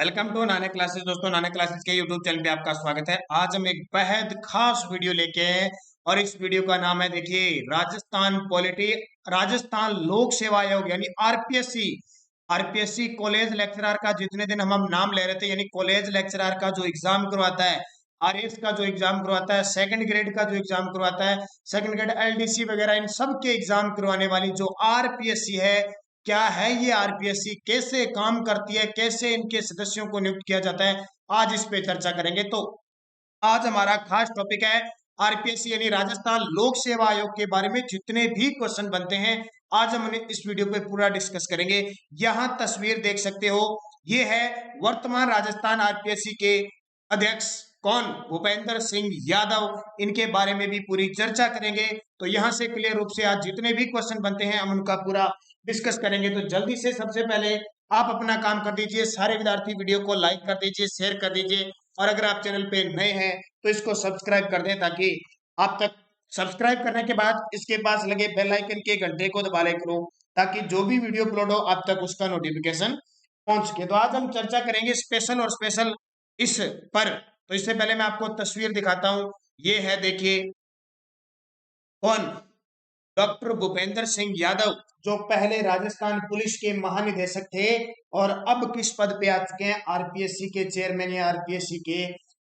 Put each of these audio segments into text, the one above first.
Welcome to Nana classes. दोस्तों, नाना classes के YouTube channel पे आपका स्वागत है। आज हम एक बेहद खास वीडियो लेके आए हैं और इस वीडियो का नाम है, देखिए, राजस्थान लोक सेवा आयोग यानी आरपीएससी। आरपीएससी कॉलेज लेक्चरर का जितने दिन हम नाम ले रहे थे, यानी कॉलेज लेक्चरर का जो एग्जाम करवाता है, आरएस का जो एग्जाम करवाता है, सेकंड ग्रेड का जो एग्जाम करवाता है, सेकंड ग्रेड एलडीसी वगैरह, इन सब के एग्जाम करवाने वाली जो आरपीएससी है, क्या है ये आरपीएससी, कैसे काम करती है, कैसे इनके सदस्यों को नियुक्त किया जाता है, आज इस पे चर्चा करेंगे। तो आज हमारा खास टॉपिक है आरपीएससी यानी राजस्थान लोक सेवा आयोग के बारे में जितने भी क्वेश्चन बनते हैं, आज हम इस वीडियो पे पूरा डिस्कस करेंगे। यहां तस्वीर देख सकते हो, ये है वर्तमान राजस्थान आरपीएससी के अध्यक्ष कौन, भूपेंद्र सिंह यादव। इनके बारे में भी पूरी चर्चा करेंगे। तो यहां से क्लियर रूप से आज जितने भी क्वेश्चन बनते हैं हम उनका पूरा डिस्कस करेंगे। तो जल्दी से सबसे पहले आप अपना काम कर दीजिए, सारे विद्यार्थी वीडियो को लाइक कर दीजिए, शेयर कर दीजिए, और अगर आप चैनल पे नए हैं तो इसको सब्सक्राइब कर दें, ताकि आप तक सब्सक्राइब करने के बाद इसके पास लगे बेल आइकन के घंटे को दबा ले करो, ताकि जो भी वीडियो अपलोड हो आप तक उसका नोटिफिकेशन पहुंच सके। तो आज हम चर्चा करेंगे स्पेशल और स्पेशल इस पर। तो इससे पहले मैं आपको तस्वीर दिखाता हूं। ये है, देखिए, कौन, डॉक्टर भूपेंद्र सिंह यादव, जो पहले राजस्थान पुलिस के महानिदेशक थे और अब किस पद पे आ चुके हैं, आरपीएससी के चेयरमैन या आरपीएससी के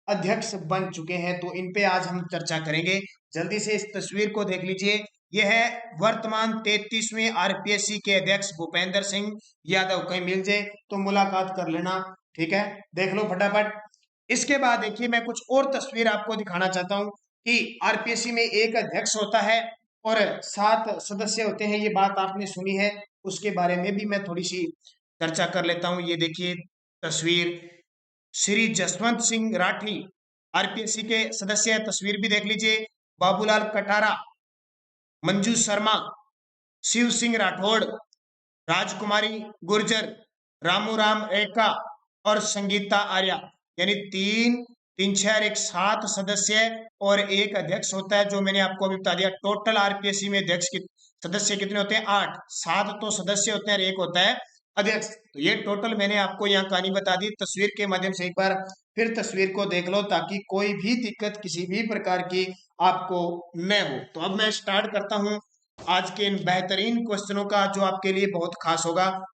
अध्यक्ष बन चुके हैं। तो इन पे आज हम चर्चा करेंगे। जल्दी से इस तस्वीर को देख लीजिए। यह है वर्तमान 33वें आरपीएससी के अध्यक्ष भूपेंद्र सिंह यादव। कहीं मिल जाए तो मुलाकात कर लेना, ठीक है, देख लो फटाफट। इसके बाद देखिए, मैं कुछ और तस्वीर आपको दिखाना चाहता हूं कि आरपीएससी में एक अध्यक्ष होता है और 7 सदस्य होते हैं। ये बात आपने सुनी है, उसके बारे में भी मैं थोड़ी सी चर्चा कर लेता हूं। ये देखिए तस्वीर, श्री जसवंत सिंह राठी आरपीएससी के सदस्य है। तस्वीर भी देख लीजिए। बाबूलाल कटारा, मंजू शर्मा, शिव सिंह राठौड़, राजकुमारी गुर्जर, रामूराम रेखा और संगीता आर्या, यानी तीन तीन छह और एक 7 सदस्य और एक अध्यक्ष होता है, जो मैंने आपको अभी बता दिया। टोटल आरपीएससी में अध्यक्ष के सदस्य कितने होते हैं? 8। 7 तो सदस्य होते हैं और एक होता है अध्यक्ष। तो ये टोटल मैंने आपको यहाँ कहानी बता दी। तस्वीर के माध्यम से एक बार फिर तस्वीर को देख लो, ताकि कोई भी दिक्कत किसी भी प्रकार की आपको न हो। तो अब मैं स्टार्ट करता हूँ आज के इन बेहतरीन क्वेश्चनों का, जो आपके लिए बहुत खास होगा।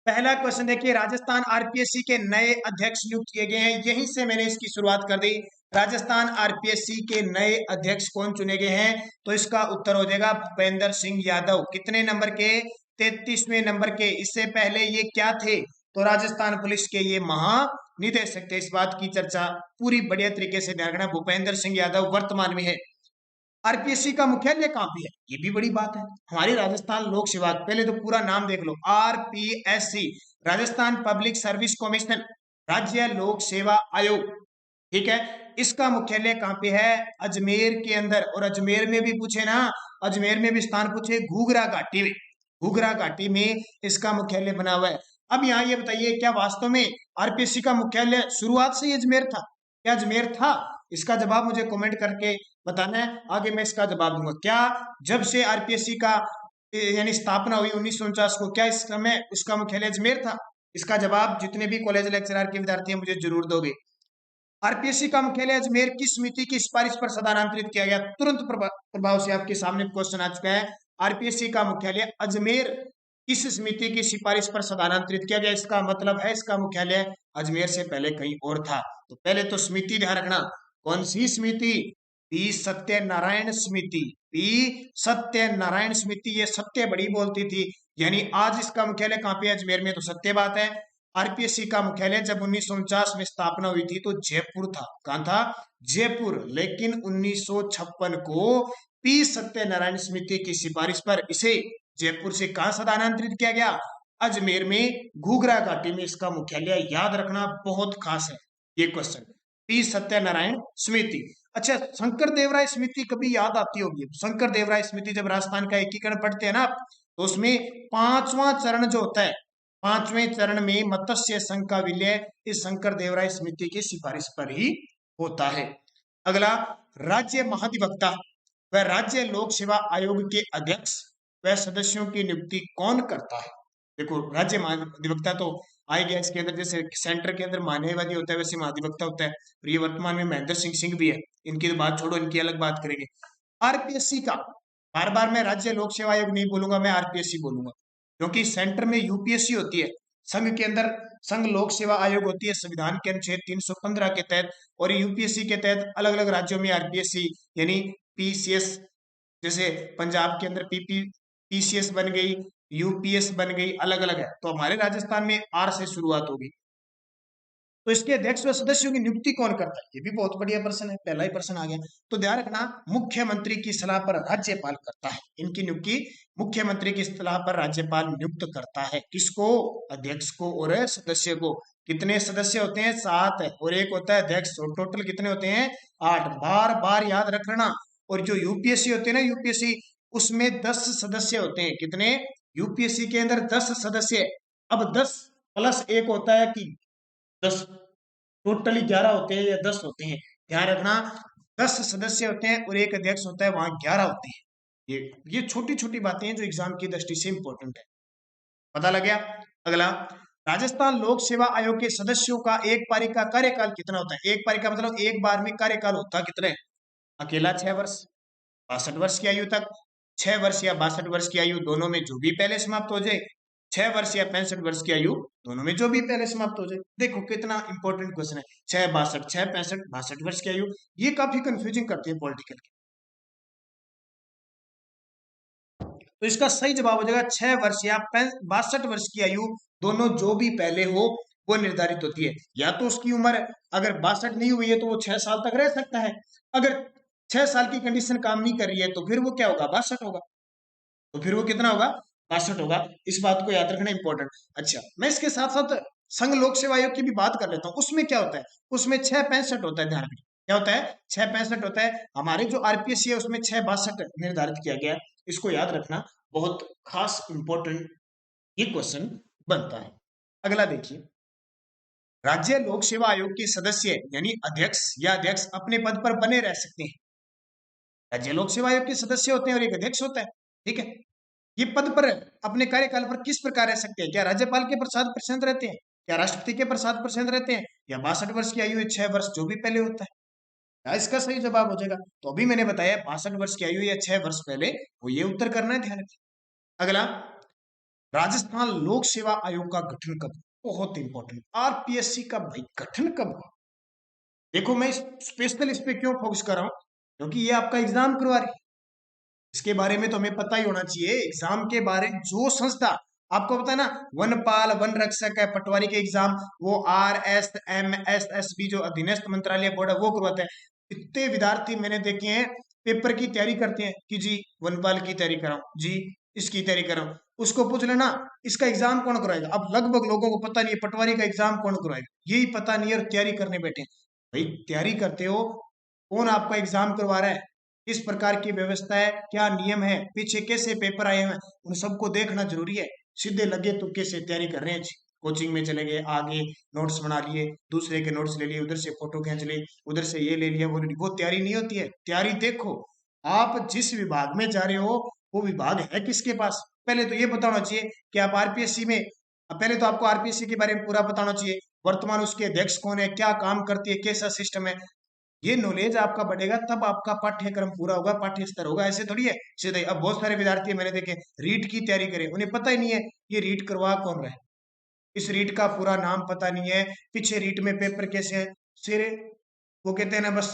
पहला क्वेश्चन देखिए, राजस्थान आरपीएससी के नए अध्यक्ष नियुक्त किए गए हैं। यहीं से मैंने इसकी शुरुआत कर दी। राजस्थान आरपीएससी के नए अध्यक्ष कौन चुने गए हैं? तो इसका उत्तर हो जाएगा भूपेंद्र सिंह यादव। कितने नंबर के? 33वें नंबर के। इससे पहले ये क्या थे? तो राजस्थान पुलिस के ये महानिदेशक थे। इस बात की चर्चा पूरी बढ़िया तरीके से ध्यान रखना। भूपेंद्र सिंह यादव वर्तमान में है। आरपीएससी का मुख्यालय कहाँ पे है? ये भी बड़ी बात है। हमारी राजस्थान लोक सेवा, पहले तो पूरा नाम देख लो, RPSC, Rajasthan public service commission, राज्य लोक सेवा आयोग, ठीक है। इसका मुख्यालय कहाँ पे है? अजमेर के अंदर। और अजमेर में भी पूछे ना, अजमेर में भी स्थान पूछे, घूघरा घाटी में, घूघरा घाटी में इसका मुख्यालय बना हुआ है। अब यहाँ ये बताइए, क्या वास्तव में आरपीएससी का मुख्यालय शुरुआत से ही अजमेर था? क्या अजमेर था? इसका जवाब मुझे कमेंट करके बताना है, आगे मैं इसका जवाब दूंगा। क्या जब से आरपीएससी का यानी स्थापना हुई 1949 को, क्या इस समय उसका मुख्यालय अजमेर था? इसका जवाब जितने भी कॉलेज लेक्चरर के विद्यार्थी हैं मुझे जरूर दोगे। आरपीएससी का मुख्यालय अजमेर किस समिति की सिफारिश पर स्थानांतरित किया गया? तुरंत प्रभाव से आपके सामने क्वेश्चन आ चुका है। आरपीएससी का मुख्यालय अजमेर किस समिति की सिफारिश पर स्थानांतरित किया गया? इसका मतलब है इसका मुख्यालय अजमेर से पहले कहीं और था। तो पहले तो समिति ध्यान रखना, कौन सी समिति? पी सत्यनारायण समिति। पी सत्यनारायण समिति, ये सत्य बड़ी बोलती थी, यानी आज इसका मुख्यालय कहाँ पे? अजमेर में। तो सत्य बात है। आरपीएससी का मुख्यालय जब 1949 में स्थापना हुई थी तो जयपुर था। कहां था? जयपुर। लेकिन 1956 को पी सत्यनारायण समिति की सिफारिश पर इसे जयपुर से कहां स्थानांतरित किया गया? अजमेर में, घूघरा घाटी में इसका मुख्यालय। याद रखना, बहुत खास है ये क्वेश्चन। पी सत्यनारायण समिति। अच्छा, शंकर देवराय समिति कभी याद आती होगी? शंकर देवराय समिति जब राजस्थान का एकीकरण पढ़ते हैं ना, तो उसमें 5वां चरण जो होता है, 5वें चरण में मत्स्य संघ का विलय इस शंकर देवराय समिति की सिफारिश पर ही होता है। अगला, राज्य महाधिवक्ता व राज्य लोक सेवा आयोग के अध्यक्ष व सदस्यों की नियुक्ति कौन करता है? देखो, राज्य महाधिवक्ता तो आएगा इसके अंदर। जैसे सेंटर के अंदर मान्यवादी होता है वैसे महाधिवक्ता होता है, और ये वर्तमान में महेंद्र सिंह सिंह भी है। इनकी तो बात छोड़ो, इनकी अलग बात करेंगे। आरपीएससी का बार बार मैं राज्य लोक सेवा आयोग नहीं बोलूंगा, मैं आरपीएससी बोलूंगा, क्योंकि सेंटर में यूपीएससी होती है, संघ के अंदर संघ लोक सेवा आयोग होती है संविधान के अनुच्छेद 315 के तहत, और यूपीएससी के तहत अलग अलग राज्यों में आरपीएससी यानी पीसीएस, जैसे पंजाब के अंदर पीसीएस बन गई, यूपीएस बन गई, अलग अलग है। तो हमारे राजस्थान में आर से शुरुआत होगी। तो इसके अध्यक्ष व सदस्यों की नियुक्ति कौन करता है, ये भी बहुत बढ़िया प्रश्न है, पहला ही प्रश्न आ गया। तो ध्यान रखना, मुख्यमंत्री की सलाह पर राज्यपाल करता है। इनकी नियुक्ति मुख्यमंत्री की सलाह पर राज्यपाल नियुक्त करता है। किसको? अध्यक्ष को और सदस्य को। कितने सदस्य होते हैं? 7 है, और एक होता है अध्यक्ष, और टोटल कितने होते हैं? 8। बार बार याद रखना। और जो यूपीएससी होते हैं ना, यूपीएससी, उसमें 10 सदस्य होते हैं। कितने? यूपीएससी के अंदर 10 सदस्य। अब 10 प्लस एक होता है कि 10, टोटली 11 होते हैं या 10 होते हैं। ध्यान रखना, 10 सदस्य होते हैं और एक अध्यक्ष होता है, वहां 11 होते हैं। ये छोटी छोटी बातें हैं जो एग्जाम की दृष्टि से इंपॉर्टेंट है। पता लग गया? अगला, राजस्थान लोक सेवा आयोग के सदस्यों का एक पारी का कार्यकाल कितना होता है? एक पारी का मतलब एक बार में कार्यकाल होता कितने? अकेला 6 वर्ष, 62 वर्ष की आयु तक, 6 वर्ष या 62 वर्ष की आयु, दोनों में जो भी पहले समाप्त हो जाए, 6 वर्ष या 65 वर्ष की आयु, दोनों में जो भी पहले समाप्त हो जाए। देखो कितना इंपॉर्टेंट क्वेश्चन है, 6 62, 6 65, 62 वर्ष की आयु। ये काफी कंफ्यूजिंग करती है पॉलिटिकल की। तो इसका सही जवाब हो जाएगा 6 वर्ष या 62 वर्ष की आयु, दोनों जो भी पहले हो वो निर्धारित होती है। या तो उसकी उम्र अगर 62 नहीं हुई है तो वो 6 साल तक रह सकता है। अगर 6 साल की कंडीशन काम नहीं कर रही है तो फिर वो क्या होगा? 62 होगा। तो फिर वो कितना होगा? 62 होगा। इस बात को याद रखना इंपॉर्टेंट। अच्छा, मैं इसके साथ साथ संघ लोक सेवा आयोग की भी बात कर लेता हूँ। उसमें क्या होता है? उसमें 6 65 होता है। ध्यान रखना, क्या होता है? 6 65 होता है। हमारे जो आरपीएससी है उसमें 6 62 निर्धारित किया गया है। इसको याद रखना, बहुत खास इंपॉर्टेंट ये क्वेश्चन बनता है। अगला देखिए, राज्य लोक सेवा आयोग के सदस्य यानी अध्यक्ष या अध्यक्ष अपने पद पर बने रह सकते हैं। राज्य लोक सेवा आयोग के सदस्य होते हैं और एक अध्यक्ष होता है, ठीक है। ये पद पर अपने कार्यकाल पर किस प्रकार रह सकते हैं? क्या राज्यपाल के प्रसाद प्रसन्न रहते हैं? क्या राष्ट्रपति के प्रसाद प्रसन्न रहते हैं? या 62 वर्ष की आयु, 6 वर्ष जो भी पहले होता है? क्या इसका सही जवाब हो जाएगा? तो अभी मैंने बताया 62 वर्ष की आयु या 6 वर्ष पहले, वो ये उत्तर करना है, ध्यान रखिए। अगला, राजस्थान लोक सेवा आयोग का गठन कब? बहुत इंपॉर्टेंट, आरपीएससी का भाई गठन कब हुआ? देखो मैं स्पेशल इस पे क्यों फोकस कर रहा हूं, क्योंकि ये आपका एग्जाम करवा रही है। इसके बारे में तो हमें पता ही होना चाहिए। एग्जाम के बारे में जो संस्था आपको पता है ना, वनपाल वन रक्षक है, पटवारी के एग्जाम वो RSMSSB जो अधीनस्थ मंत्रालय बोर्ड है वो करवाता है। इतने विद्यार्थी मैंने देखे हैं पेपर की तैयारी करते हैं कि जी वनपाल की तैयारी कराऊं, जी इसकी तैयारी कराऊं। उसको पूछ लेना इसका एग्जाम कौन कराएगा, अब लगभग लोगों को पता नहीं है पटवारी का एग्जाम कौन कराएगा, यही पता नहीं है और तैयारी करने बैठे हैं। भाई तैयारी करते हो, कौन आपका एग्जाम करवा रहा है, किस प्रकार की व्यवस्था है, क्या नियम है, पीछे कैसे पेपर आए हैं, उन सबको देखना जरूरी है। सीधे लगे तुक्के से तैयारी कर रहे हैं, कोचिंग में चले गए, आगे नोट्स बना लिए, दूसरे के नोट्स ले लिए, उधर से फोटो खींच ली, उधर से ये ले लिया, वो तैयारी नहीं होती है। तैयारी देखो, आप जिस विभाग में जा रहे हो वो विभाग है किसके पास, पहले तो ये बताना चाहिए कि आप आरपीएससी में, पहले तो आपको आरपीएससी के बारे में पूरा बताना चाहिए, वर्तमान उसके अध्यक्ष कौन है, क्या काम करती है, कैसा सिस्टम है। ये नॉलेज आपका बढ़ेगा तब आपका पाठ्यक्रम पूरा होगा, पाठ्य स्तर होगा। ऐसे थोड़ी है सीधे। अब बहुत सारे विद्यार्थी मैंने देखे रीट की तैयारी करें, उन्हें पता ही नहीं है ये रीट करवा कौन रहा है, इस रीट का पूरा नाम पता नहीं है, पीछे रीट में पेपर कैसे है, सिरे वो कहते हैं ना बस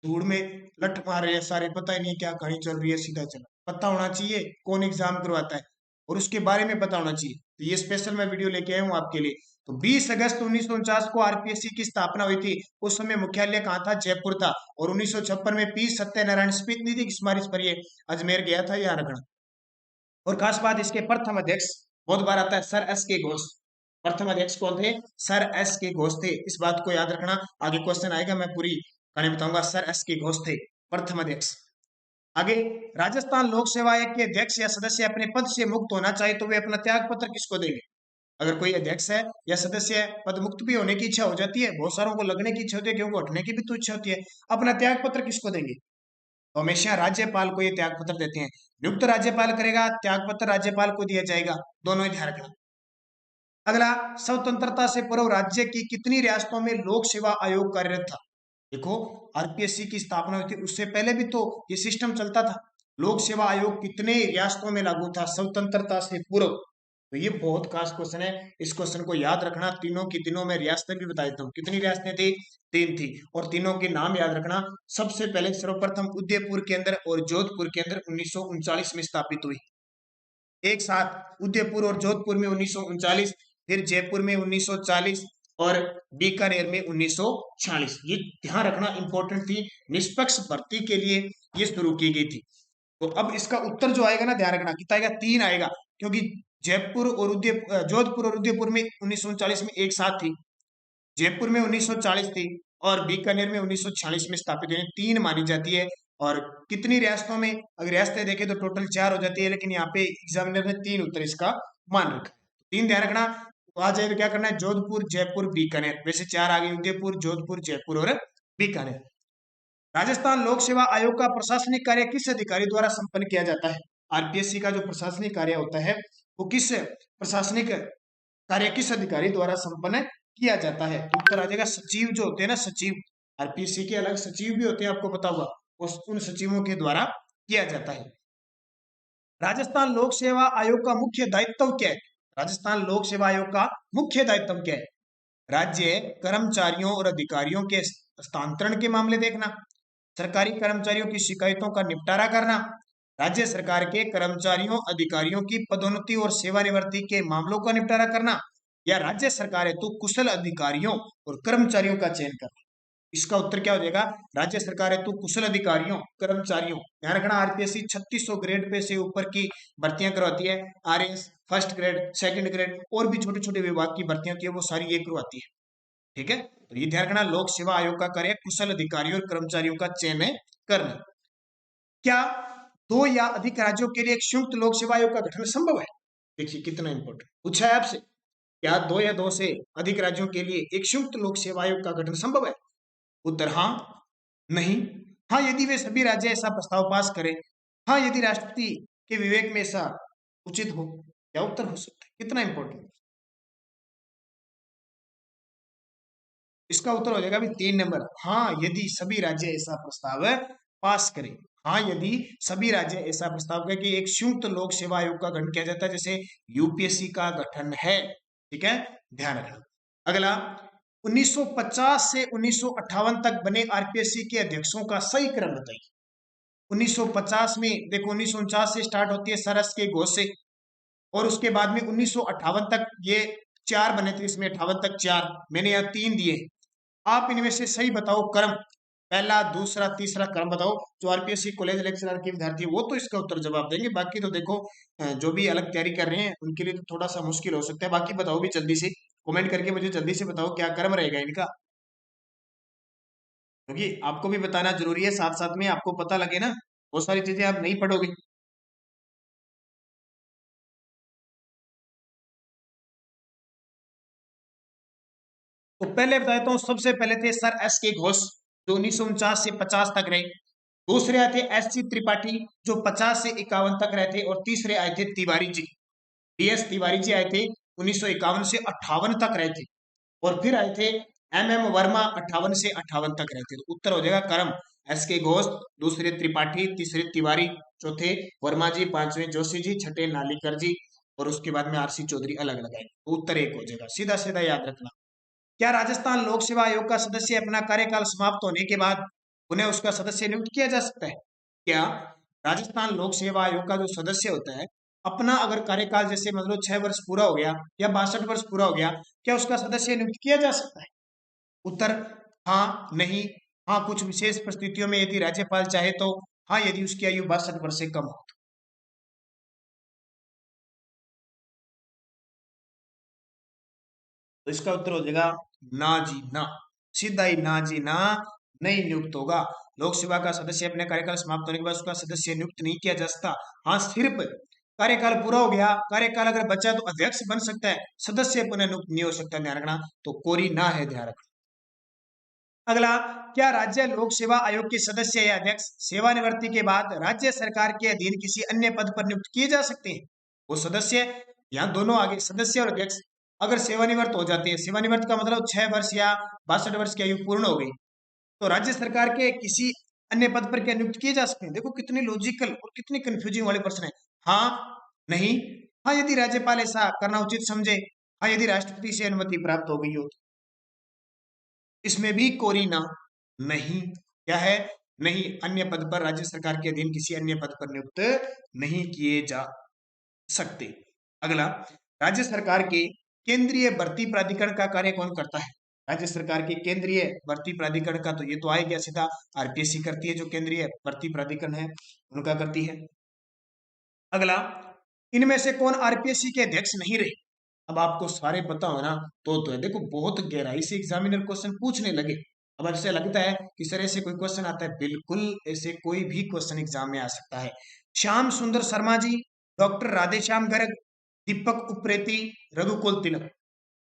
धूड़ में लठ मार रहे हैं सारे, पता ही नहीं क्या कहानी चल रही है, सीधा चला। पता होना चाहिए कौन एग्जाम करवाता है और उसके बारे में पता होना चाहिए। तो ये स्पेशल मैं वीडियो लेके आया हूँ आपके लिए। तो 20 अगस्त 1949 को आरपीएससी की स्थापना हुई थी। उस समय मुख्यालय कहाँ था? जयपुर था। और 1956 में पी सत्यनारायण स्मिथ निधि की सिफारिश पर ये अजमेर गया था, याद रखना। और खास बात, इसके प्रथम अध्यक्ष बहुत बार आता है सर एस के घोष। प्रथम अध्यक्ष कौन थे? सर एस के घोष थे। इस बात को याद रखना, आगे क्वेश्चन आएगा मैं पूरी कहानी बताऊंगा। सर एस के घोष थे प्रथम अध्यक्ष। आगे, राजस्थान लोक सेवा आयोग के अध्यक्ष या सदस्य अपने पद से मुक्त होना चाहे तो वे अपना त्याग पत्र किसको देंगे? अगर कोई अध्यक्ष है या सदस्य है, पद मुक्त भी होने की इच्छा हो जाती है, बहुत सारों को लगने की इच्छा होती है, क्योंकि हटने की भी तो इच्छा होती है, अपना त्याग पत्र किसको देंगे? तो हमेशा राज्यपाल को ये त्याग पत्र देते हैं। नियुक्त राज्यपाल करेगा, त्याग पत्र राज्यपाल को दिया जाएगा, दोनों ही ध्यान रखना। अगला, स्वतंत्रता से पूर्व राज्य की कितनी रियासतों में लोक सेवा आयोग कार्यरत था? देखो, आरपीएससी की स्थापना हुई थी उससे पहले भी तो ये सिस्टम चलता था। लोक सेवा आयोग कितने रियासतों में लागू था स्वतंत्रता से पूर्व? तो ये बहुत खास क्वेश्चन है, इस क्वेश्चन को याद रखना। तीनों की तीनों में रियासतें भी बता देता हूँ। कितनी रियासतें थी? 3 थी। और तीनों के नाम याद रखना। सबसे पहले सर्वप्रथम उदयपुर के अंदर और जोधपुर के अंदर 1939 में स्थापित हुई, एक साथ उदयपुर और जोधपुर में 1939, फिर जयपुर में 1940 और बीकानेर में 1946। ये ध्यान रखना, इंपॉर्टेंट थी, निष्पक्ष भर्ती के लिए ये शुरू की गई थी। तो अब इसका उत्तर जो आएगा ना, ध्यान रखना कितना आएगा, 3 आएगा, क्योंकि जयपुर और जोधपुर और उदयपुर में 1939 में एक साथ थी, जयपुर में 1940 थी और बीकानेर में 1946 में स्थापित हुई, 3 मानी जाती है। और कितनी रियासतों में, अगर रियासतें देखें तो टोटल 4 हो जाती है, लेकिन यहाँ पे एग्जामिनर ने 3 उत्तर इसका मान रखा है। 3 ध्यान रखना। तो आ जाए तो क्या करना है, जोधपुर, जयपुर, बीकानेर। वैसे 4 आ गए, उदयपुर, जोधपुर, जयपुर और बीकानेर। राजस्थान लोक सेवा आयोग का प्रशासनिक कार्य किस अधिकारी द्वारा संपन्न किया जाता है? आरपीएससी का जो प्रशासनिक कार्य होता है वो किस प्रशासनिक कार्य किस अधिकारी द्वारा संपन्न किया जाता है? तो उत्तर आ जाएगा सचिव जो होते हैं ना, सचिव। आरपीएससी के अलग सचिव भी होते हैं, आपको पता होगा, उन सचिवों के द्वारा किया जाता है। राजस्थान लोक सेवा आयोग का मुख्य दायित्व क्या है? राजस्थान लोक सेवा आयोग का मुख्य दायित्व क्या है? राज्य कर्मचारियों और अधिकारियों के हस्तांतरण के मामले देखना, सरकारी कर्मचारियों की शिकायतों का निपटारा करना, राज्य सरकार के कर्मचारियों अधिकारियों की पदोन्नति और सेवानिवृत्ति के मामलों का निपटारा करना, या राज्य सरकार हेतु कुशल अधिकारियों और कर्मचारियों का चयन करना। इसका उत्तर क्या हो जाएगा? राज्य सरकार हेतु कुशल अधिकारियों कर्मचारियों। ध्यान रखना, आरपीएससी 3600 ग्रेड पे से ऊपर की भर्तियां करवाती है। RS, first grade, second grade और भी छोटे छोटे विभाग की भर्तियां होती है, वो सारी ये करवाती है। ठीक है, तो ये ध्यान रखना, लोक सेवा आयोग का कार्य कुशल अधिकारियों और कर्मचारियों का चयन करना। क्या 2 या अधिक राज्यों के लिए एक संयुक्त लोक सेवा आयोग का गठन संभव है? देखिए कितना इंपॉर्टेंट पूछा है आपसे, क्या 2 या 2 से अधिक राज्यों के लिए एक संयुक्त लोक सेवा आयोग का गठन संभव है? उत्तर हाँ, नहीं, हाँ यदि वे सभी राज्य ऐसा प्रस्ताव पास करें, हाँ यदि राष्ट्रपति के विवेक में ऐसा उचित हो। क्या उत्तर हो सकता है? कितना इंपॉर्टेंट। इसका उत्तर हो जाएगा भी 3 नंबर, हाँ यदि सभी राज्य ऐसा प्रस्ताव पास करें। हाँ यदि सभी राज्य ऐसा प्रस्ताव करें कि एक संयुक्त लोक सेवा आयोग का गठन किया जाता है, जैसे यूपीएससी का गठन है। ठीक है, ध्यान रखना। अगला, 1950 से 1958 तक बने आरपीएससी के अध्यक्षों का सही क्रम बताइए। 1950 में देखो, 1949 से स्टार्ट होती है सर एस के घोष से, और उसके बाद में 1958 तक ये 4 बने थे, इसमें 58 तक 4, मैंने यहाँ 3 दिए। आप इनमें से सही बताओ क्रम, पहला, दूसरा, तीसरा क्रम बताओ। जो आरपीएससी कॉलेज लेक्चरर के विद्यार्थी वो तो इसका उत्तर जवाब देंगे, बाकी तो देखो जो भी अलग तैयारी कर रहे हैं उनके लिए तो थोड़ा सा मुश्किल हो सकता है। बाकी बताओ भी जल्दी से, कमेंट करके मुझे जल्दी से बताओ क्या क्रम रहेगा इनका, क्योंकि आपको भी बताना जरूरी है, साथ साथ में आपको पता लगे ना, बहुत सारी चीजें आप नहीं पढ़ोगे। तो पहले बता देता हूँ, सबसे पहले थे सर एस के घोष जो 1949 से 50 तक रहे। दूसरे आए थे एस सी त्रिपाठी जो 50 से 51 तक रहे थे। और तीसरे आए थे तिवारी जी, डीएस तिवारी जी आए थे 1951 से 58 तक रहे थे। और फिर आए थे एम एम वर्मा 58 से 58 तक रहे थे। तो उत्तर हो जाएगा क्रम, एस के घोष, दूसरे त्रिपाठी, तीसरे तिवारी, चौथे वर्मा जी, पांचवें जोशी जी, छठे नालीकर जी, और उसके बाद में आरसी चौधरी अलग लगाएंगे। तो उत्तर 1 हो जाएगा, सीधा सीधा याद रखना। क्या राजस्थान लोक सेवा आयोग का सदस्य अपना कार्यकाल समाप्त होने के बाद उन्हें उसका सदस्य नियुक्त किया जा सकता है? क्या राजस्थान लोक सेवा आयोग का जो सदस्य होता है, अपना अगर कार्यकाल जैसे मतलब 6 वर्ष पूरा हो गया या 62 वर्ष पूरा हो गया, क्या उसका सदस्य नियुक्त किया जा सकता है? उत्तर हाँ, नहीं, हाँ कुछ विशेष परिस्थितियों में यदि राज्यपाल चाहे तो, हाँ यदि उसकी आयु 62 वर्ष से कम हो। तो इसका उत्तर हो जाएगा ना जी ना, सीधा ही ना जी ना, नहीं नियुक्त होगा। लोक सेवा का सदस्य अपने कार्यकाल समाप्त होने के बाद उसका सदस्य नियुक्त नहीं किया जा सकता। हाँ सिर्फ कार्यकाल पूरा हो गया, कार्यकाल अगर बचा तो अध्यक्ष बन सकता है, सदस्य पुनः नियुक्त नहीं हो सकता, ध्यान रखना। तो कोरी ना है, ध्यान रखना। अगला, क्या राज्य लोक सेवा आयोग के सदस्य या अध्यक्ष सेवानिवृत्ति के बाद राज्य सरकार के अधीन किसी अन्य पद पर नियुक्त किए जा सकते हैं? वो सदस्य, यहाँ दोनों आगे, सदस्य और अध्यक्ष अगर सेवानिवृत्त हो जाती है, सेवानिवृत्त का मतलब 6 वर्ष या 62 वर्ष की आयु पूर्ण हो गई, तो राज्य सरकार के किसी अन्य पद पर क्या नियुक्त किए जा सकते हैं? देखो कितनी लॉजिकल और कितनी कंफ्यूजिंग वाले प्रश्न है। हाँ, नहीं, हाँ यदि राज्यपाल ऐसा करना उचित समझे, हाँ यदि राष्ट्रपति से अनुमति प्राप्त हो गई हो। इसमें भी कोरी ना, नहीं, क्या है, नहीं, अन्य पद पर राज्य सरकार के अधीन किसी अन्य पद पर नियुक्त नहीं किए जा सकते। अगला, राज्य सरकार के केंद्रीय भर्ती प्राधिकरण का कार्य कौन करता है? राज्य सरकार के केंद्रीय भर्ती प्राधिकरण का तो ये तो आ गया सीधा, आरपीएससी करती है, जो केंद्रीय भर्ती प्राधिकरण है उनका करती है। अगला, इनमें से कौन आरपीएससी के अध्यक्ष नहीं रहे? अब आपको सारे पता हो ना, तो देखो बहुत गहराई से एग्जामिनर क्वेश्चन पूछने लगे। अब ऐसे लगता है कि सर ऐसे कोई क्वेश्चन आता है, बिल्कुल ऐसे कोई भी क्वेश्चन एग्जाम में आ सकता है। श्याम सुंदर शर्मा जी, डॉक्टर राधेश्याम गर्ग, दीपक उप्रेती, रघुकुल तिलक,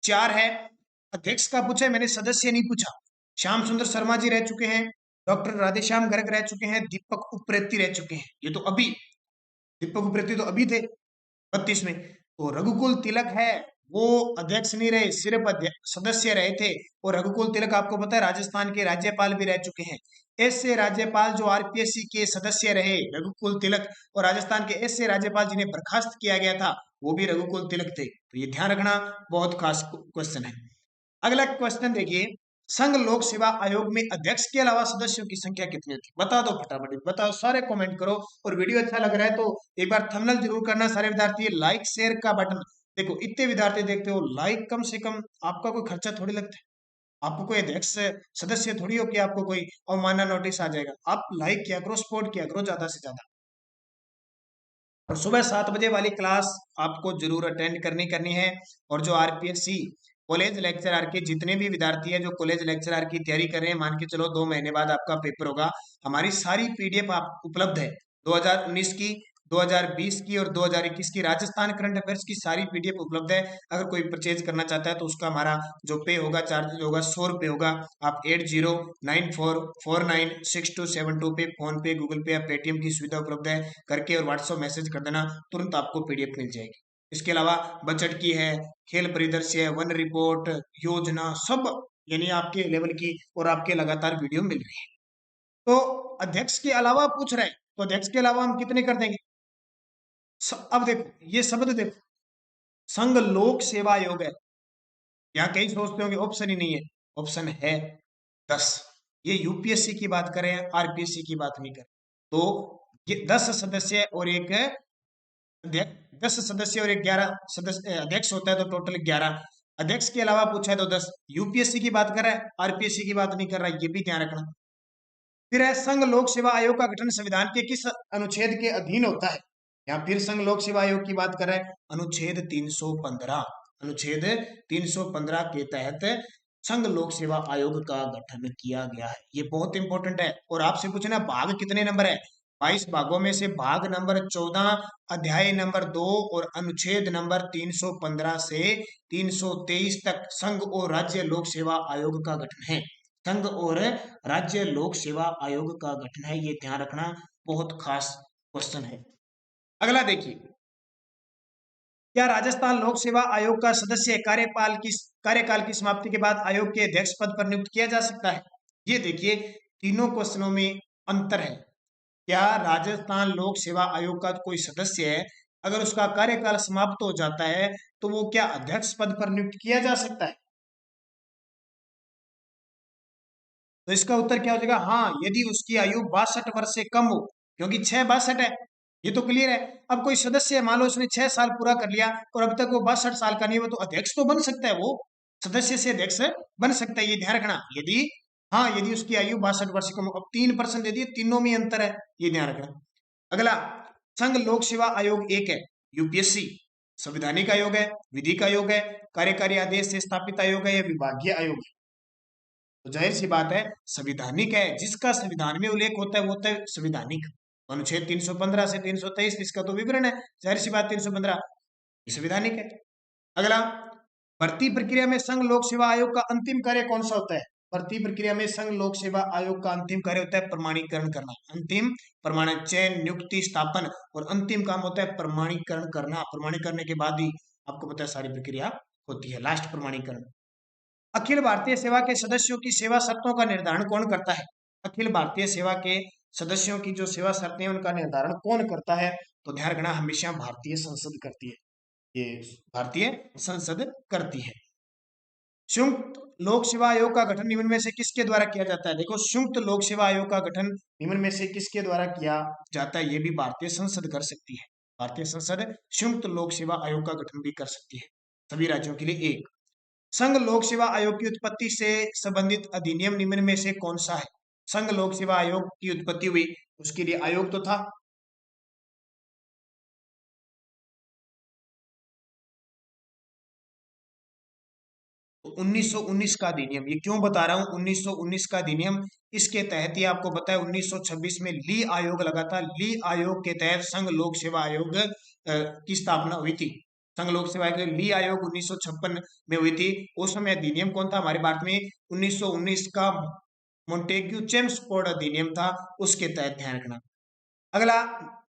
4 है। अध्यक्ष का पूछा है मैंने, सदस्य नहीं पूछा। श्याम सुंदर शर्मा जी रह चुके हैं, डॉक्टर राधेश्याम गर्ग रह चुके हैं, दीपक उप्रेती रह चुके हैं, ये तो अभी, दीपक उप्रेती तो अभी थे 32 में। तो रघुकुल तिलक है, वो अध्यक्ष नहीं रहे, सिर्फ सदस्य रहे थे। और रघुकुल तिलक आपको पता है राजस्थान के राज्यपाल भी रह चुके हैं। ऐसे राज्यपाल जो आरपीएससी के सदस्य रहे, रघुकुल तिलक, और राजस्थान के ऐसे राज्यपाल जिन्हें बर्खास्त किया गया था, वो भी रघुकुल तिलक थे। तो ये ध्यान रखना, बहुत खास क्वेश्चन है। अगला क्वेश्चन देखिए, संघ लोक सेवा आयोग में अध्यक्ष के अलावा सदस्यों की संख्या कितनी होती है? बता दो फटाफट, बताओ, सारे कमेंट करो। और वीडियो अच्छा लग रहा है तो एक बार थंबनेल जरूर करना सारे विद्यार्थी, लाइक शेयर का बटन, देखो इतने विद्यार्थी देखते हो, लाइक कम से कम, आपका कोई खर्चा थोड़ी लगता है, आपको कोई अध्यक्ष सदस्य थोड़ी हो कि आपको कोई अवमानना नोटिस आ जाएगा। आप लाइक किया करो, सपोर्ट किया करो ज्यादा से ज्यादा। और सुबह 7 बजे वाली क्लास आपको जरूर अटेंड करनी है। और जो आरपीएससी कॉलेज लेक्चरर के जितने भी विद्यार्थी हैं जो कॉलेज लेक्चरर की तैयारी कर रहे हैं, मान के चलो 2 महीने बाद आपका पेपर होगा, हमारी सारी पीडीएफ आप उपलब्ध है। 2019 की, 2020 की और 2021 की राजस्थान करंट अफेयर्स की सारी पीडीएफ उपलब्ध है। अगर कोई परचेज करना चाहता है तो उसका हमारा जो पे होगा, चार्ज होगा 100 रुपये होगा। आप 8094496272 पे, फोन पे, गूगल पे या पेटीएम की सुविधा उपलब्ध है, करके और व्हाट्सएप मैसेज कर देना, तुरंत आपको पीडीएफ मिल जाएगी। इसके अलावा बजट की है, खेल परिदृश्य, वन रिपोर्ट, योजना, सब यानी आपके लेवल की और आपके लगातार वीडियो मिल रही है। तो अध्यक्ष के अलावा पूछ रहे हैं, तो अध्यक्ष के अलावा हम कितने कर देंगे? अब देखो ये शब्द देखो, संघ लोक सेवा आयोग है। यहाँ कई सोचते होंगे ऑप्शन ही नहीं है, ऑप्शन है 10। ये यूपीएससी की बात करें, आरपीएससी की बात नहीं करें। तो ये 10 सदस्य और एक 10 सदस्य और एक 11 सदस्य अध्यक्ष होता है, तो टोटल 11। अध्यक्ष के अलावा पूछा है तो 10। यूपीएससी की बात कर रहा है, आरपीएससी की बात नहीं कर रहा है, ये भी ध्यान रखना। फिर है, संघ लोक सेवा आयोग का गठन संविधान के किस अनुच्छेद के अधीन होता है? यहाँ फिर संघ लोक सेवा आयोग की बात कर रहे हैं, अनुच्छेद 315, अनुच्छेद 315 के तहत संघ लोक सेवा आयोग का गठन किया गया है। ये बहुत इंपॉर्टेंट है। और आपसे पूछना भाग कितने नंबर है? 22 भागों में से भाग नंबर 14, अध्याय नंबर 2 और अनुच्छेद नंबर 315 से 323 तक संघ और राज्य लोक सेवा आयोग का गठन है। संघ और राज्य लोक सेवा आयोग का गठन है, ये ध्यान रखना, बहुत खास क्वेश्चन है। अगला देखिए, क्या राजस्थान लोक सेवा आयोग का सदस्य कार्यकाल की समाप्ति के बाद आयोग के अध्यक्ष पद पर नियुक्त किया जा सकता है? ये देखिए तीनों क्वेश्चनों में अंतर है। क्या राजस्थान लोक सेवा आयोग का कोई सदस्य है, अगर उसका कार्यकाल समाप्त हो जाता है तो वो क्या अध्यक्ष पद पर नियुक्त किया जा सकता है? तो इसका उत्तर क्या हो जाएगा? हाँ, यदि उसकी आयु 62 वर्ष से कम हो, क्योंकि 6 62 है, ये तो क्लियर है। अब कोई सदस्य मान लो उसने 6 साल पूरा कर लिया और अब तक वो 62 साल का नहीं हुआ, तो अध्यक्ष तो बन सकता है, वो सदस्य से अध्यक्ष बन सकता है, ये ध्यान रखना। यदि, हाँ, यदि उसकी आयु 62 वर्ष से कम हो। अब 3% दे दिए, तीनों में अंतर है, ये ध्यान रखना। अगला, संघ लोक सेवा आयोग एक है, यूपीएससी संवैधानिक आयोग है, विधिक आयोग है, कार्यकारी आदेश से स्थापित आयोग है या विभागीय आयोग है? तो जाहिर सी बात है संविधानिक है, जिसका संविधान में उल्लेख होता है वो होता है संविधानिक। अनुच्छेद 315 से 323 इसका तो विवरण है, जाहिर सी बात 315 संविधानिक है। अगला, भर्ती प्रक्रिया में संघ लोक सेवा आयोग का अंतिम कार्य कौन सा होता है? भर्ती प्रक्रिया में संघ लोक सेवा आयोग का अंतिम कार्य होता है प्रमाणीकरण करना। अंतिम प्रमाणन, चयन, नियुक्ति, स्थापन और अंतिम काम होता है प्रमाणीकरण करना। प्रमाणीकरण करने के बाद ही आपको पता है सारी प्रक्रिया होती है। लास्ट प्रमाणीकरण। अखिल भारतीय सेवा के सदस्यों की सेवा शर्तों का निर्धारण कौन करता है? अखिल भारतीय सेवा के सदस्यों की जो सेवा शर्तें हैं उनका निर्धारण कौन करता है? तो ध्यान रखना, हमेशा भारतीय संसद करती है, ये भारतीय संसद करती है। संयुक्त लोक सेवा आयोग का गठन निम्न में से किसके द्वारा किया जाता है? देखो, संयुक्त लोक सेवा आयोग का गठन निम्न में से किसके द्वारा किया जाता है? ये भी भारतीय संसद कर सकती है। भारतीय संसद संयुक्त लोक सेवा आयोग का गठन भी कर सकती है, सभी राज्यों के लिए एक। संघ लोक सेवा आयोग की उत्पत्ति से संबंधित अधिनियम निम्न में से कौन सा है? संघ लोक सेवा आयोग की उत्पत्ति हुई, उसके लिए आयोग तो था। तो 1919 का अधिनियम, ये क्यों बता रहा हूं 1919 का अधिनियम, इसके तहत ही आपको पता है 1926 में ली आयोग लगा था। ली आयोग के तहत संघ लोक सेवा आयोग की स्थापना हुई थी। संघ लोक सेवा आयोग ली आयोग 1956 में हुई थी। उस समय अधिनियम कौन था हमारे भारत में? 1919 का मोंटेग्यू चेम्सफोर्ड अधिनियम था, उसके तहत ध्यान रखना। अगला,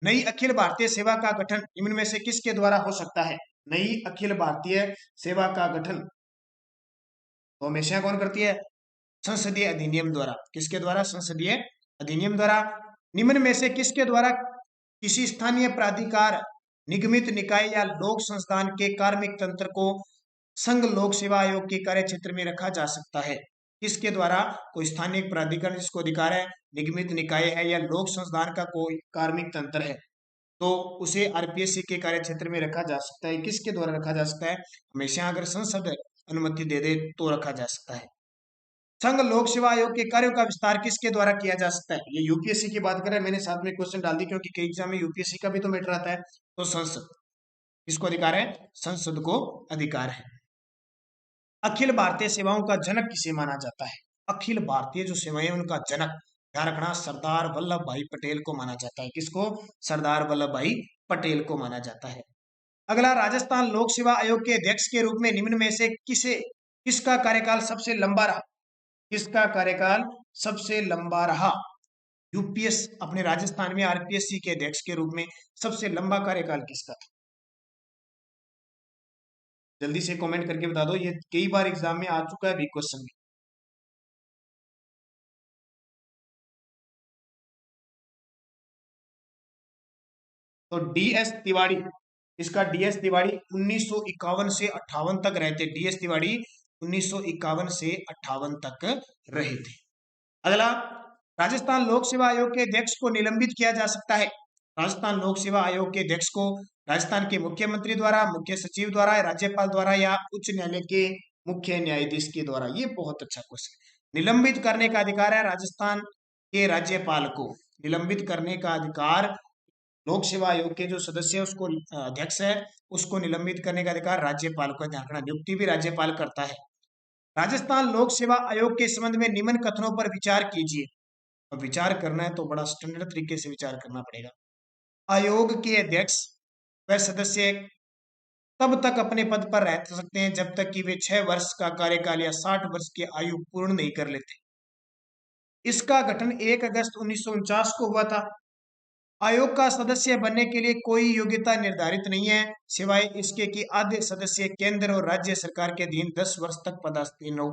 नई अखिल भारतीय सेवा का गठन निम्न में से किसके द्वारा हो सकता है? नई अखिल भारतीय सेवा का गठन तो हमेशा कौन करती है? संसदीय अधिनियम द्वारा। किसके द्वारा? संसदीय अधिनियम द्वारा। निम्न में से किसके द्वारा किसी स्थानीय प्राधिकार, निगमित निकाय या लोक संस्थान के कार्मिक तंत्र को संघ लोक सेवा आयोग के कार्य क्षेत्र में रखा जा सकता है? किसके द्वारा कोई स्थानीय प्राधिकरण जिसको अधिकार है, निगमित निकाय है या लोक संस्थान का कोई कार्मिक तंत्र है, तो उसे आरपीएससी के कार्य क्षेत्र में रखा जा सकता है। किसके द्वारा रखा जा सकता है? हमेशा अगर संसद अनुमति दे दे तो रखा जा सकता है। संघ लोक सेवा आयोग के कार्यों का विस्तार किसके द्वारा किया जा सकता है? ये यूपीएससी की बात करें, मैंने साथ में क्वेश्चन डाल दी क्योंकि कई एग्जाम में यूपीएससी का भी तो मैटर आता है। तो संसद, किसको अधिकार है? संसद को अधिकार है। अखिल भारतीय सेवाओं का जनक किसे माना जाता है? अखिल भारतीय जो सेवाएं उनका जनक, ध्यान रखना, सरदार वल्लभ भाई पटेल को माना जाता है। किसको? सरदार वल्लभ भाई पटेल को माना जाता है। अगला, राजस्थान लोक सेवा आयोग के अध्यक्ष के रूप में निम्न में से किसका कार्यकाल सबसे लंबा रहा? किसका कार्यकाल सबसे लंबा रहा? यूपीएस अपने राजस्थान में आरपीएससी के अध्यक्ष के रूप में सबसे लंबा कार्यकाल किसका था? जल्दी से कमेंट करके बता दो, ये कई बार एग्जाम में आ चुका है भी क्वेश्चन। तो डीएस तिवारी, इसका डीएस तिवारी 1951 से 58 तक रहे थे। डीएस तिवारी 1951 से 58 तक रहे थे। अगला, राजस्थान लोक सेवा आयोग के अध्यक्ष को निलंबित किया जा सकता है। राजस्थान लोक सेवा आयोग के अध्यक्ष को राजस्थान के मुख्यमंत्री द्वारा, मुख्य सचिव द्वारा, राज्यपाल द्वारा या उच्च न्यायालय के मुख्य न्यायाधीश के द्वारा। ये बहुत अच्छा क्वेश्चन। निलंबित करने का अधिकार है राजस्थान के राज्यपाल को। निलंबित करने का अधिकार लोक सेवा आयोग के जो सदस्य है उसको, अध्यक्ष है, उसको निलंबित करने का अधिकार राज्यपाल को। ध्यान रखना, नियुक्ति भी राज्यपाल करता है। राजस्थान लोक सेवा आयोग के संबंध में निम्न कथनों पर विचार कीजिए। अब विचार करना है तो बड़ा स्टैंडर्ड तरीके से विचार करना पड़ेगा। आयोग के अध्यक्ष व सदस्य तब तक अपने पद पर रह सकते हैं जब तक कि वे 6 वर्ष का कार्यकाल या 60 वर्ष की आयु पूर्ण नहीं कर लेते। इसका गठन 1 अगस्त 1949 को हुआ था। आयोग का सदस्य बनने के लिए कोई योग्यता निर्धारित नहीं है, सिवाय इसके कि आधे सदस्य केंद्र और राज्य सरकार के अधीन 10 वर्ष तक पदस्थापन हो।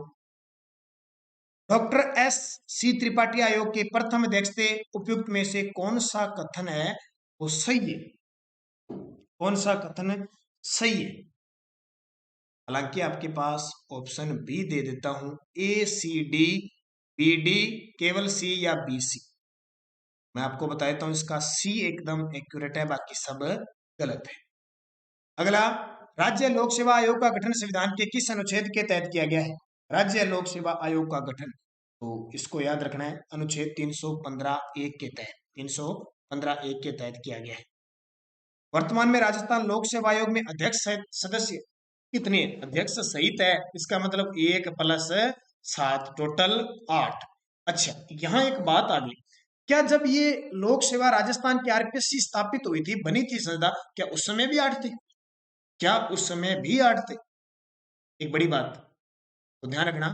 डॉक्टर एस सी त्रिपाठी आयोग के प्रथम अध्यक्ष थे। उपयुक्त में से कौन सा कथन है वो सही है? कौन सा कथन सही है? हालांकि आपके पास ऑप्शन बी दे देता हूं, ए सी डी, बी डी, केवल सी या बी सी। मैं आपको बता देता हूं, इसका सी एकदम एक्यूरेट है, बाकी सब गलत है। अगला, राज्य लोक सेवा आयोग का गठन संविधान के किस अनुच्छेद के तहत किया गया है? राज्य लोक सेवा आयोग का गठन, तो इसको याद रखना है, अनुच्छेद 315(1) के तहत, 315(1) के तहत किया गया है। वर्तमान में राजस्थान लोक सेवा आयोग में अध्यक्ष सदस्य कितने? अध्यक्ष सहित है, इसका मतलब 1 + 7, टोटल 8। अच्छा, यहाँ एक बात आ गई, क्या जब ये लोक सेवा राजस्थान की आरपीएससी स्थापित हुई थी, बनी थी संस्था, क्या उस समय भी 8 थे? क्या उस समय भी 8 थे? एक बड़ी बात तो ध्यान रखना,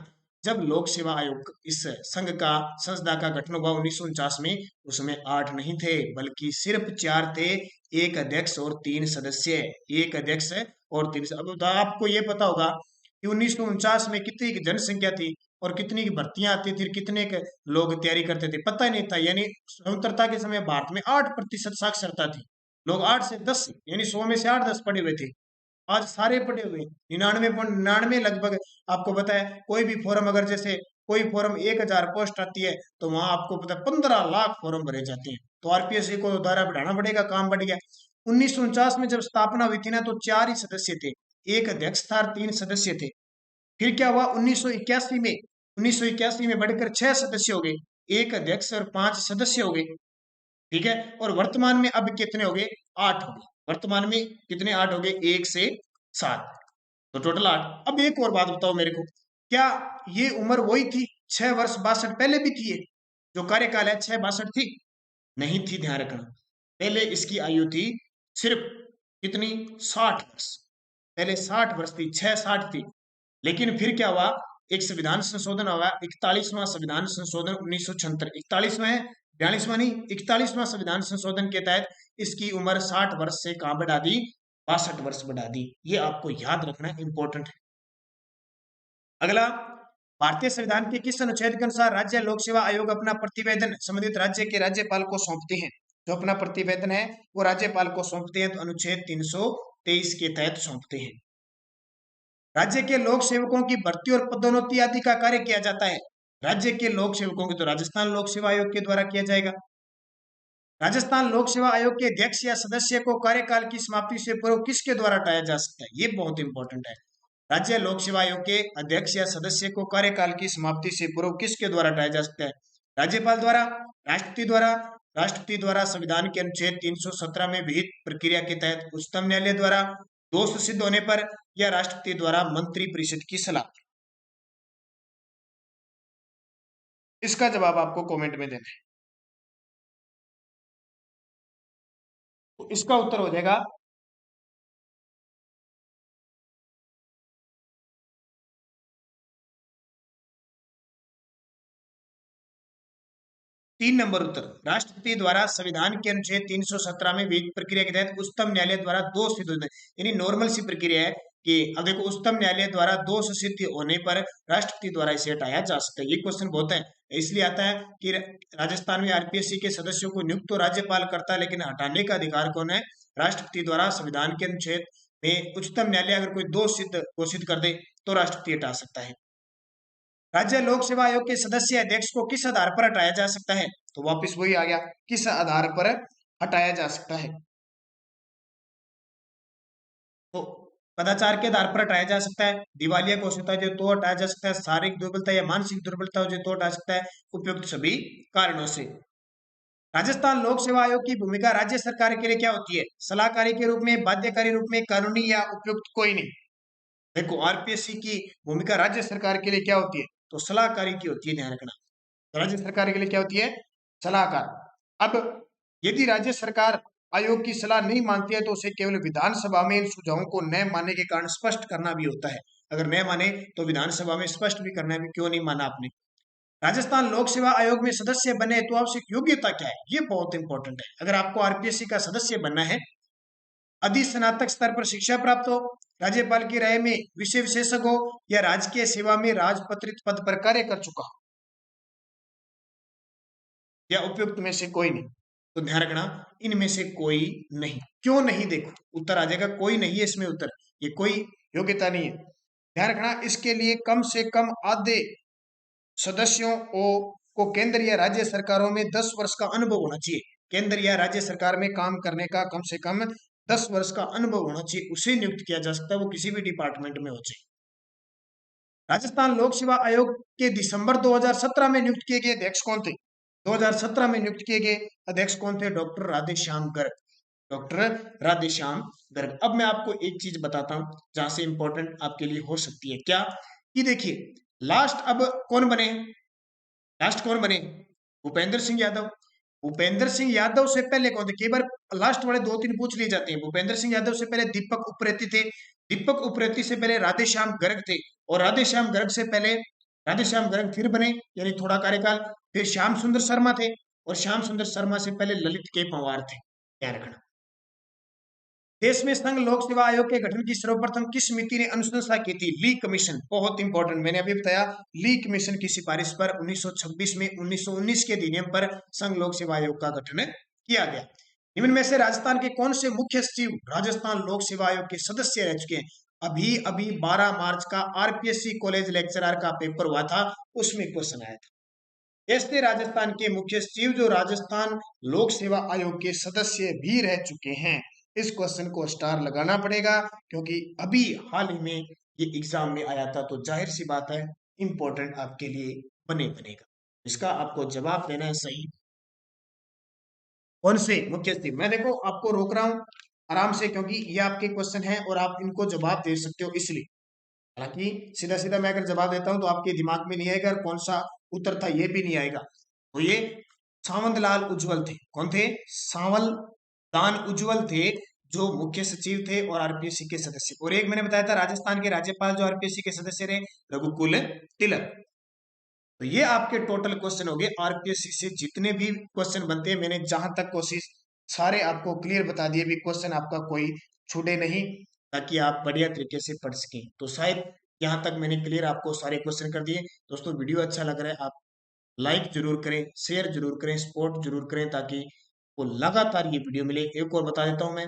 जब लोक सेवा आयोग इस संघ का संसदा का गठन हुआ 1949 में, उसमें 8 नहीं थे बल्कि सिर्फ 4 थे, एक अध्यक्ष और 3 सदस्य। एक अध्यक्ष और 3 अब तो आपको ये पता होगा कि 1949 में कितनी की जनसंख्या थी और कितनी की भर्तियां आती थी, कितने के लोग तैयारी करते थे, पता ही नहीं था। यानी स्वतंत्रता के समय भारत में 8% साक्षरता थी, लोग 8 से 10 यानी 100 में से 8-10 पढ़े हुए थे। आज सारे पढ़े हुए 99.99 लगभग। आपको पता है कोई भी फॉर्म अगर जैसे कोई फॉर्म 1000 पोस्ट आती है तो वहां आपको पता है 15 लाख फॉर्म भरे जाते हैं। तो आरपीएससी को दायरा बढ़ाना पड़ेगा, काम बढ़ गया। 1949 में जब स्थापना हुई थी ना तो 4 ही सदस्य थे, एक अध्यक्ष था और 3 सदस्य थे। फिर क्या हुआ 1981 में बढ़कर 6 सदस्य हो गए, एक अध्यक्ष और 5 सदस्य हो गए। ठीक है, और वर्तमान में अब कितने हो गए? 8 हो गए। वर्तमान में कितने? 8 हो गए, 1 से 7, तो टोटल 8। अब एक और बात बताओ मेरे को, क्या ये उम्र वही थी 6 वर्ष 62 पहले भी थी? ये जो कार्यकाल है 6-62 थी? नहीं थी, ध्यान रखना। पहले इसकी आयु थी सिर्फ कितनी? 60 वर्ष। पहले 60 वर्ष थी, 6-60 थी। लेकिन फिर क्या हुआ, एक संविधान संशोधन हुआ, 41वां संविधान संशोधन 1976। 41वां है, 42वां नहीं, 41वां संविधान संशोधन के तहत इसकी उम्र 60 वर्ष से कहां बढ़ा दी? 62 वर्ष बढ़ा दी। ये आपको याद रखना इंपॉर्टेंट है। अगला, भारतीय संविधान के किस अनुच्छेद के अनुसार राज्य लोक सेवा आयोग अपना प्रतिवेदन संबंधित राज्य के राज्यपाल को सौंपते हैं? जो अपना प्रतिवेदन है वो राज्यपाल को सौंपते हैं, तो अनुच्छेद 323 के तहत सौंपते हैं। राज्य के लोक सेवकों की भर्ती और पदोन्नति आदि का कार्य किया जाता है। राज्य के लोक सेवकों की तो राजस्थान लोक सेवा आयोग के द्वारा किया जाएगा। राजस्थान लोक सेवा आयोग के अध्यक्ष या सदस्य को कार्यकाल की समाप्ति से पूर्व किसके द्वारा हटाया जा सकता है? ये बहुत इंपॉर्टेंट है। राज्य लोक सेवा आयोग के अध्यक्ष या सदस्य को कार्यकाल की समाप्ति से पूर्व किसके द्वारा हटाया जा सकता है? राज्यपाल द्वारा, राष्ट्रपति द्वारा, राष्ट्रपति द्वारा संविधान के अनुच्छेद 317 में विहित प्रक्रिया के तहत उच्चतम न्यायालय द्वारा दोष सिद्ध होने पर, या राष्ट्रपति द्वारा मंत्री परिषद की सलाह। इसका जवाब आपको कमेंट में देना है। तो इसका उत्तर हो जाएगा 3 नंबर उत्तर। राष्ट्रपति द्वारा संविधान के अनुच्छेद 317 में विहित प्रक्रिया के तहत उच्चतम न्यायालय द्वारा दोष सिद्ध होने, यानी नॉर्मल सी प्रक्रिया है कि अब देखो उच्चतम न्यायालय द्वारा दोष सिद्ध होने पर राष्ट्रपति द्वारा इसे हटाया जा सकता है। ये क्वेश्चन बहुत है, इसलिए आता है कि राजस्थान में आरपीएससी के सदस्यों को नियुक्त तो राज्यपाल करता है, लेकिन हटाने का अधिकार कौन है? राष्ट्रपति द्वारा। संविधान के अनुच्छेद में उच्चतम न्यायालय अगर कोई दोष सिद्ध घोषित कर दे तो राष्ट्रपति हटा सकता है। राज्य लोक सेवा आयोग के सदस्य अध्यक्ष को किस आधार पर हटाया जा सकता है? तो वापस वही आ गया, किस आधार पर हटाया जा सकता है? तो कदाचार के आधार पर हटाया जा सकता है, दिवालिया घोषित हो तो हटाया जा सकता है, शारीरिक दुर्बलता या मानसिक दुर्बलता हो तो हटा सकता है, उपयुक्त सभी कारणों से। राजस्थान लोक सेवा आयोग की भूमिका राज्य सरकार के लिए क्या होती है? सलाहकारी के रूप में, बाध्यकारी रूप में, कानूनी, या उपयुक्त कोई नहीं? देखो आरपीएससी की भूमिका राज्य सरकार के लिए क्या होती है? तो सलाहकारी की होती है, ध्यान रखना। तो राज्य सरकार के लिए क्या होती है? सलाहकार। अब यदि राज्य सरकार आयोग की सलाह नहीं मानती है तो उसे केवल विधानसभा में इन सुझावों को न मानने के कारण स्पष्ट करना भी होता है। अगर न माने तो विधानसभा में स्पष्ट भी करना है भी क्यों नहीं माना आपने। राजस्थान लोक सेवा आयोग में सदस्य बने तो आवश्यक योग्यता क्या है? ये बहुत इंपॉर्टेंट है। अगर आपको आरपीएससी का सदस्य बनना है, अधि स्नातक स्तर पर शिक्षा प्राप्त हो, राज्यपाल की राय में विषय विशेषज्ञ हो, या राजकीय सेवा में राजपत्रित पद पर कार्य कर चुका हो, या उपयुक्त में से कोई नहीं। तो ध्यान रखना इनमें से कोई नहीं। क्यों नहीं? देखो उत्तर आ जाएगा कोई नहीं है इसमें उत्तर, ये कोई योग्यता नहीं है। ध्यान रखना इसके लिए कम से कम आधे सदस्यों को केंद्र या राज्य सरकारों में 10 वर्ष का अनुभव होना चाहिए। केंद्र या राज्य सरकार में काम करने का कम से कम 10 वर्ष का अनुभव होना चाहिए, उसे नियुक्त किया जा सकता है, वो किसी भी डिपार्टमेंट में हो जाए। राजस्थान लोक सेवा आयोग के दिसंबर 2017 में नियुक्त किए गए अध्यक्ष कौन थे? 2017 में नियुक्त किए गए अध्यक्ष कौन थे? डॉक्टर राधेश्याम गर्ग। डॉक्टर राधेश्याम गर्ग। अब मैं आपको एक चीज बताता हूं जहां से इंपॉर्टेंट आपके लिए हो सकती है। क्या? कि देखिए लास्ट अब कौन बने? लास्ट कौन बने? भूपेंद्र सिंह यादव। भूपेंद्र सिंह यादव से पहले कौन थे? कई बार लास्ट वाले 2-3 पूछ लिए जाते हैं। भूपेंद्र सिंह यादव से पहले दीपक उप्रेती थे, दीपक उप्रेती से पहले राधेश्याम गर्ग थे, और राधेश्याम गर्ग से पहले राधेश्याम गर्ग फिर बने, यानी थोड़ा कार्यकाल। फिर श्याम सुंदर शर्मा थे, और श्याम सुंदर शर्मा से पहले ललित के पंवार थे, ध्यान रखना। देश में संघ लोक सेवा आयोग के गठन की सर्वप्रथम किस समिति ने अनुशंसा की थी? ली कमीशन, बहुत इंपॉर्टेंट, मैंने अभी बताया। ली कमीशन की सिफारिश पर 1926 में 1919 के अधिनियम पर संघ लोक सेवा आयोग का गठन किया गया। निम्न में से राजस्थान के कौन से मुख्य सचिव राजस्थान लोक सेवा आयोग के सदस्य रह चुके हैं? अभी अभी 12 मार्च का आरपीएससी कॉलेज लेक्चरर का पेपर हुआ था, उसमें क्वेश्चन आया था। ऐसे राजस्थान के मुख्य सचिव जो राजस्थान लोक सेवा आयोग के सदस्य भी रह चुके हैं। इस क्वेश्चन को स्टार लगाना पड़ेगा, क्योंकि अभी हाल ही में ये एग्जाम में आया था, तो जाहिर सी बात है इंपॉर्टेंट आपके लिए बनेगा। इसका आपको जवाब देना है सही। कौन से मुख्य सचिव? मैं देखो आपको रोक रहा हूं आराम से, क्योंकि ये आपके क्वेश्चन है और आप इनको जवाब दे सकते हो, इसलिए। हालांकि सीधा सीधा मैं अगर जवाब देता हूं तो आपके दिमाग में नहीं आएगा, और कौन सा उत्तर था ये भी नहीं आएगा। तो ये सावंतलाल उज्जवल थे। कौन थे? सावंतलाल उज्जवल थे, जो मुख्य सचिव थे और आरपीएससी के सदस्य। और एक मैंने बताया था राजस्थान के राज्यपाल जो आरपीएससी के सदस्य रहे, रघुकुल तिलक। तो ये आपके टोटल क्वेश्चन हो गए आरपीएससी से। जितने भी क्वेश्चन बनते हैं मैंने जहां तक कोशिश सारे आपको क्लियर बता दिए, भी क्वेश्चन आपका कोई छूटे नहीं, ताकि आप बढ़िया तरीके से पढ़ सकें। तो शायद यहाँ तक मैंने क्लियर आपको सारे क्वेश्चन कर दिए। दोस्तों वीडियो अच्छा लग रहा है, आप लाइक जरूर करें, शेयर जरूर करें, सपोर्ट जरूर करें, ताकि वो लगातार ये वीडियो मिले। एक और बता देता हूं मैं,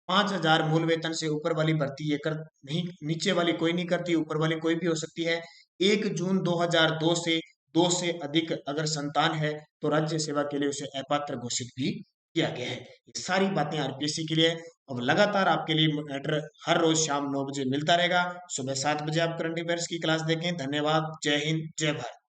5,000 मूल वेतन से ऊपर वाली भर्ती ये कर नहीं, नीचे वाली कोई नहीं करती, ऊपर वाली कोई भी हो सकती है। 1 जून 2002 से 2 से अधिक अगर संतान है तो राज्य सेवा के लिए उसे अपात्र घोषित भी किया गया है। ये सारी बातें आरपीएससी के लिए। अब लगातार आपके लिए मैटर हर रोज शाम 9 बजे मिलता रहेगा। सुबह 7 बजे आप करंट अफेयर्स की क्लास देखें। धन्यवाद। जय हिंद, जय भारत।